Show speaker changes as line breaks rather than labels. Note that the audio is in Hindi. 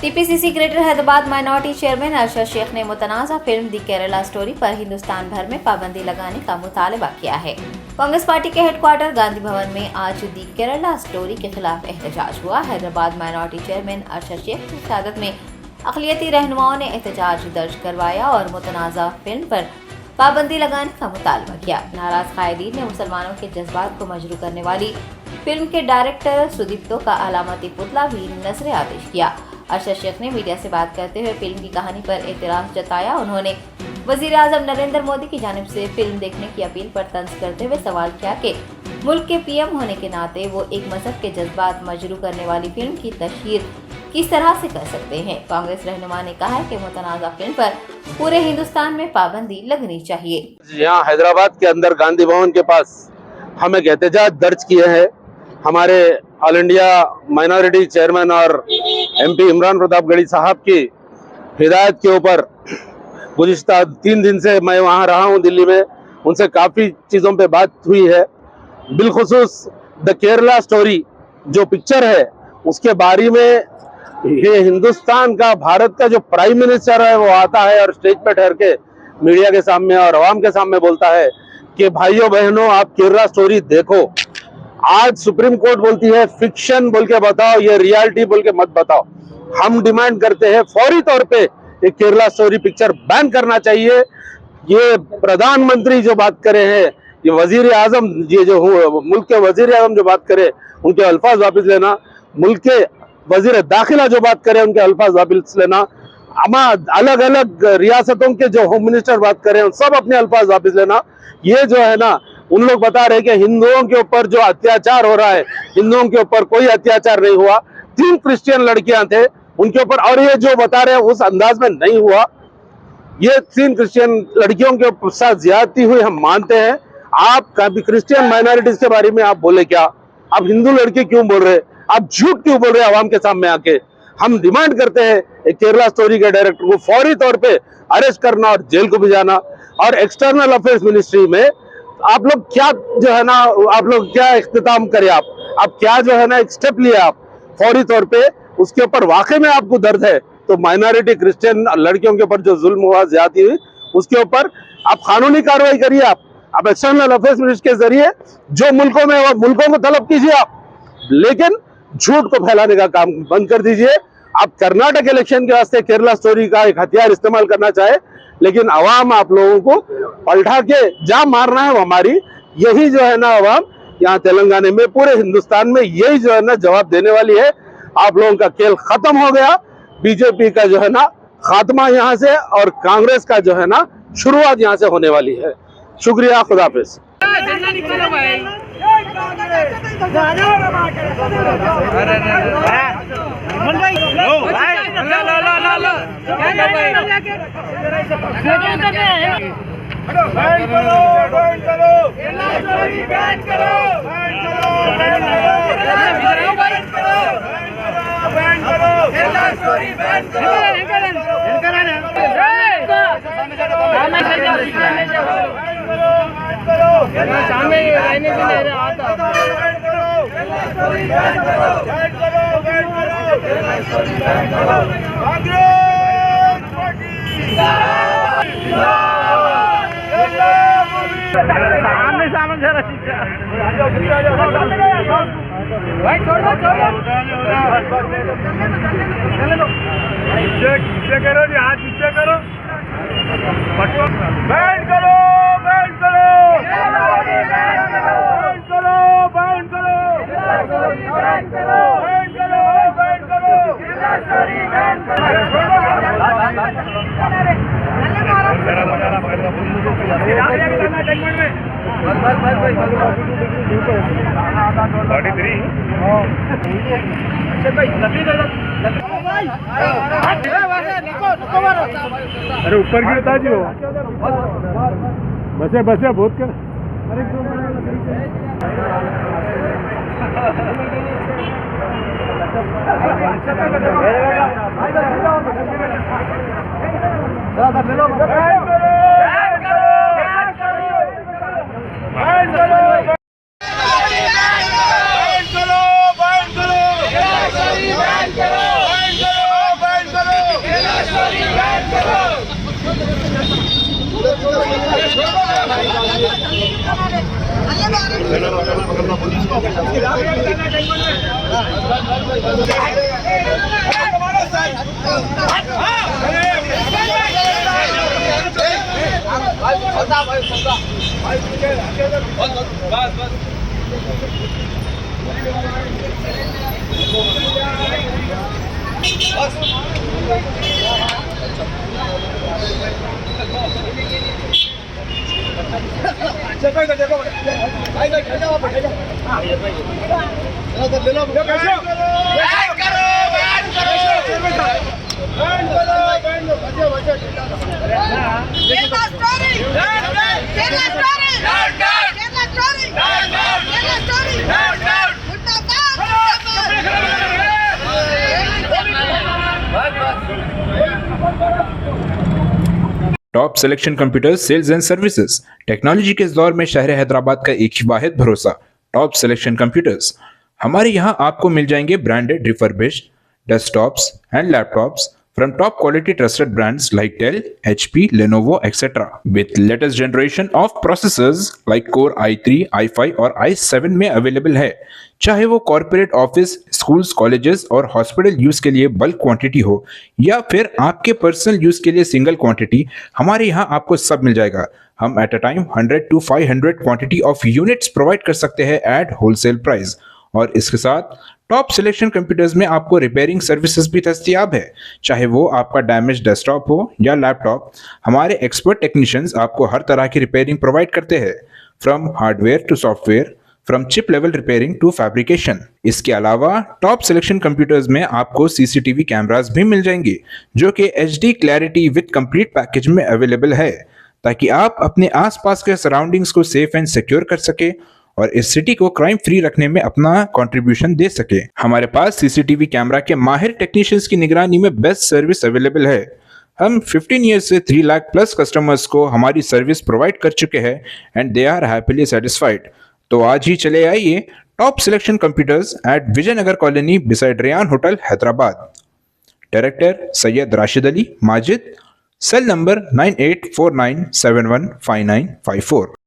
TPCC greater Hyderabad minority chairman Arshad Shaikh ने मुतनाज़ा फिल्म दी केरला स्टोरी पर हिंदुस्तान भर में पाबंदी लगाने का मुतालबा किया है। कांग्रेस पार्टी के हेडक्वार्टर गांधी भवन में आज दी केरला स्टोरी के खिलाफ एहतजाज हुआ। हैदराबाद माइनॉरिटी चेयरमैन अरशद शेख की क़यादत में अक़लियती रहनुमाओं ने एहतजाज दर्ज करवाया और मुतनाज़ा फिल्म पर पाबंदी लगाने का मुतालबा किया। नाराज कायदीन ने मुसलमानों के जज्बात को मजरू करने वाली फिल्म के डायरेक्टर सुदीप्तो का अलामती पुतला भी नज़र आतिश किया। अरशद शेख ने मीडिया से बात करते हुए फिल्म की कहानी पर एतराज़ जताया। उन्होंने वज़ीर-ए-आज़म नरेंद्र मोदी की जानिब से फिल्म देखने की अपील पर तंज करते हुए सवाल किया कि मुल्क के पीएम होने के नाते वो एक मजहब के जज्बात मजरू करने वाली फिल्म की तशहीर किस तरह से कर सकते हैं। कांग्रेस रहनुमा ने कहा है कि मुतनाज़ा फिल्म पर पूरे हिंदुस्तान में पाबंदी लगनी चाहिए।
यहाँ हैदराबाद के अंदर गांधी भवन के पास हम एक एहतजाज दर्ज किए हैं। हमारे ऑल इंडिया माइनॉरिटी चेयरमैन और एमपी इमरान प्रतापगढ़ी साहब की हिदायत के ऊपर गुज़िश्ता 3 दिन से मैं वहाँ रहा हूँ दिल्ली में। उनसे काफ़ी चीज़ों पे बात हुई है। बिलखुसूस द केरला स्टोरी जो पिक्चर है उसके बारे में ये हिंदुस्तान का, भारत का जो प्राइम मिनिस्टर है वो आता है और स्टेज पे ठहर के मीडिया के सामने और आवाम के सामने बोलता है कि भाइयों बहनों आप केरला स्टोरी देखो। आज सुप्रीम कोर्ट बोलती है फिक्शन बोल के बताओ, ये रियलिटी बोल के मत बताओ। हम डिमांड करते हैं फौरी तौर पे ये केरला स्टोरी पिक्चर बैन करना चाहिए। ये प्रधानमंत्री जो बात करे हैं, ये वजीर आजम, ये जो मुल्क के वजीर आजम जो बात करे उनके अल्फाज वापस लेना, मुल्क के वजीर दाखिला जो बात करे उनके अल्फाज वापस लेना, अलग अलग रियासतों के जो होम मिनिस्टर बात करें सब अपने अल्फाज वापस लेना। ये जो है ना, उन लोग बता रहे कि हिंदुओं के ऊपर जो अत्याचार हो रहा है, हिंदुओं के ऊपर कोई अत्याचार नहीं हुआ। 3 क्रिश्चियन लड़कियां थे उनके ऊपर, और ये जो बता रहे हैं उस अंदाज में नहीं हुआ। ये 3 क्रिश्चियन लड़कियों के साथ ज्यादती हुई हम मानते हैं। आप कभी क्रिश्चियन माइनॉरिटीज के बारे में आप बोले क्या? आप हिंदू लड़के क्यों बोल रहे? आप झूठ क्यों बोल रहे आवाम के सामने आके? हम डिमांड करते हैं केरला स्टोरी के डायरेक्टर को फौरी तौर पे अरेस्ट करना और जेल को भिजाना। और एक्सटर्नल अफेयर्स मिनिस्ट्री में आप लोग क्या जो है ना, आप लोग क्या इख्तिताम करें, आप क्या जो है ना एक स्टेप लिए आप फौरी तौर पे, उसके ऊपर वाकई में आपको दर्द है तो माइनॉरिटी क्रिश्चियन लड़कियों के ऊपर जो जुल्म हुआ, ज्यादती हुई, उसके ऊपर आप कानूनी कार्रवाई करिए। आप एक्सटर्नल अफेयर्स मिनिस्ट्री के जरिए जो मुल्कों में वो मुल्कों को तलब कीजिए आप, लेकिन झूठ को फैलाने का काम बंद कर दीजिए। आप कर्नाटक इलेक्शन के वास्ते केरला स्टोरी का एक हथियार इस्तेमाल करना चाहे, लेकिन अवाम आप लोगों को पलटा के जा मारना है वो हमारी, यही जो है ना अवाम यहाँ तेलंगाना में, पूरे हिंदुस्तान में यही जो है ना जवाब देने वाली है। आप लोगों का खेल खत्म हो गया। बीजेपी का जो है ना खात्मा यहाँ से और कांग्रेस का जो है ना शुरुआत यहाँ से होने वाली है। शुक्रिया, खुदा हाफिज।
पीछे करो जी, हाथ पीछे करो, बैंड करो, बैंड करो, बैंड करो, बैंड करो, बैंड करो, बैंड करो, बैंड करो, अरे ऊपर की बता जी हो, बसे बसे बहुत कर।
Kerala story! Kerala story! Kerala story! Kerala story!
Top selection computers sales and services technology के इस दौर में शहर हैदराबाद का एक ही वाहिद भरोसा टॉप सिलेक्शन कंप्यूटर्स। हमारे यहाँ आपको मिल जाएंगे branded refurbished desktops and laptops from top quality trusted brands like Dell, HP, Lenovo, etc. with latest generation of processors like Core i3, i5 और i7 में अवेलेबल है। चाहे वो कॉर्पोरेट ऑफिस, स्कूल्स, कॉलेजेस और हॉस्पिटल यूज के लिए बल्क क्वांटिटी हो या फिर आपके पर्सनल यूज के लिए सिंगल क्वांटिटी, हमारे यहाँ आपको सब मिल जाएगा। हम at a time 100 to 500 quantity of units provide कर सकते हैं एट होलसेल प्राइस। और इसके साथ टॉप सिलेक्शन कंप्यूटर्स में आपको रिपेयरिंग सर्विसेज भी दस्तयाब है। चाहे वो आपका डैमेज डेस्कटॉप हो या लैपटॉप, हमारे एक्सपर्ट टेक्नीशियंस आपको हर तरह की रिपेयरिंग प्रोवाइड करते हैं, from hardware to software, from chip level repairing to fabrication. इसके अलावा टॉप सिलेक्शन कंप्यूटर्स में आपको सीसीटीवी कैमरास भी मिल जाएंगे जो कि HD clarity with complete package में अवेलेबल है, ताकि आप अपने आसपास के सराउंडिंग्स को सेफ एंड सिक्योर कर सके और इस सिटी को क्राइम फ्री रखने में अपना कंट्रीब्यूशन दे सके। हमारे पास सीसीटीवी कैमरा के माहिर टेक्नीशियंस की निगरानी में बेस्ट सर्विस अवेलेबल है। हम 15 ईयर्स से 3 लाख प्लस कस्टमर्स को हमारी सर्विस प्रोवाइड कर चुके हैं and they are happily satisfied. तो आज ही चले आइए top selection computers at Vijayanagar colony beside Rayan hotel Hyderabad. Director Syed Rashid Ali Majid, cell number 9849715954।